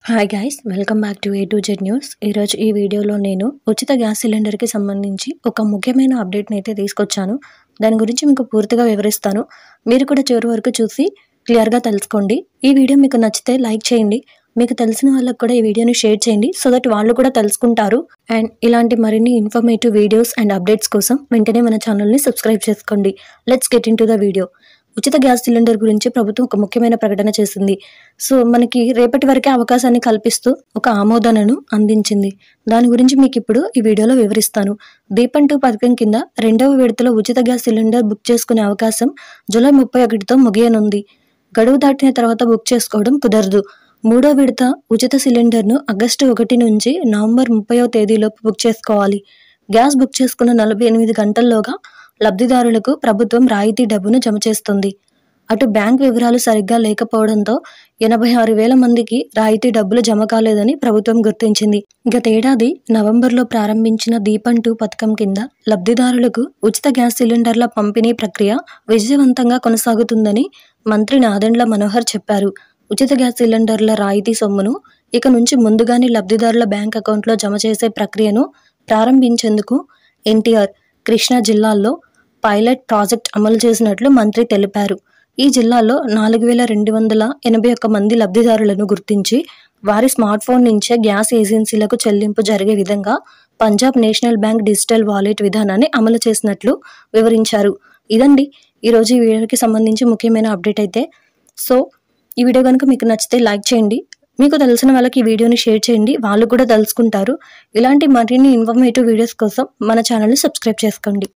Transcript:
Hi guys, welcome back to A to Z news. ఈరోజు ఈ వీడియోలో నేను ఉచిత గ్యాస్ సిలిండర్కి సంబంధించి ఒక ముఖ్యమైన అప్డేట్ని అయితే తీసుకొచ్చాను. దాని గురించి మీకు పూర్తిగా వివరిస్తాను. మీరు కూడా చివరి వరకు చూసి క్లియర్గా తెలుసుకోండి. ఈ వీడియో మీకు నచ్చితే లైక్ చేయండి. మీకు తెలిసిన వాళ్ళకు కూడా ఈ వీడియోని షేర్ చేయండి, సో దట్ వాళ్ళు కూడా తెలుసుకుంటారు. అండ్ ఇలాంటి మరిన్ని ఇన్ఫర్మేటివ్ వీడియోస్ అండ్ అప్డేట్స్ కోసం వెంటనే మన ఛానల్ని సబ్స్క్రైబ్ చేసుకోండి. Let's get in to the video. ఉచిత గ్యాస్ సిలిండర్ గురించి ప్రభుత్వం ఒక ముఖ్యమైన ప్రకటన చేసింది. సో మనకి రేపటి వరకే అవకాశాన్ని కల్పిస్తూ ఒక ఆమోదనను అందించింది. దాని గురించి మీకు ఇప్పుడు ఈ వీడియోలో వివరిస్తాను. దీపం 2 పథకం కింద 2వ విడతలో ఉచిత గ్యాస్ సిలిండర్ బుక్ చేసుకునే అవకాశం జూలై 31తో ముగియనుంది. గడువు దాటిన తర్వాత బుక్ చేసుకోవడం కుదరదు. 3వ విడత ఉచిత సిలిండర్ను ఆగస్టు 1 నుంచి నవంబర్ 30వ తేదీలోపు బుక్ చేసుకోవాలి. గ్యాస్ బుక్ చేసుకున్న 48 గంటల్లోగా లబ్ధిదారులకు ప్రభుత్వం రాయితీ డబ్బును జమ చేస్తుంది. అటు బ్యాంక్ వివరాలు సరిగ్గా లేకపోవడంతో 86,000 మందికి రాయితీ డబ్బులు జమ కాలేదని ప్రభుత్వం గుర్తించింది. గతేడాది నవంబర్లో ప్రారంభించిన దీపం 2 పథకం కింద లబ్ధిదారులకు ఉచిత గ్యాస్ సిలిండర్ల పంపిణీ ప్రక్రియ విజయవంతంగా కొనసాగుతుందని మంత్రి నాదెండ్ల మనోహర్ చెప్పారు. ఉచిత గ్యాస్ సిలిండర్ల రాయితీ సొమ్మును ఇక నుంచి ముందుగానే లబ్ధిదారుల బ్యాంక్ అకౌంట్లో జమ చేసే ప్రక్రియను ప్రారంభించేందుకు ఎన్టీఆర్, కృష్ణా జిల్లాల్లో పైలట్ ప్రాజెక్ట్ అమలు చేసినట్లు మంత్రి తెలిపారు. ఈ జిల్లాలో 4,281 మంది లబ్ధిదారులను గుర్తించి వారి స్మార్ట్ ఫోన్ నుంచే గ్యాస్ ఏజెన్సీలకు చెల్లింపు జరిగే విధంగా Punjab national bank digital wallet విధానాన్ని అమలు చేసినట్లు వివరించారు. ఇదండి ఈరోజు ఈ వీడియోకి సంబంధించి ముఖ్యమైన అప్డేట్ అయితే. సో ఈ వీడియో కనుక మీకు నచ్చితే లైక్ చేయండి. మీకు తెలిసిన వాళ్ళకి ఈ వీడియోని షేర్ చేయండి, వాళ్ళు కూడా తెలుసుకుంటారు. ఇలాంటి మరిన్ని ఇన్ఫర్మేటివ్ వీడియోస్ కోసం మన ఛానల్ని సబ్స్క్రైబ్ చేసుకోండి.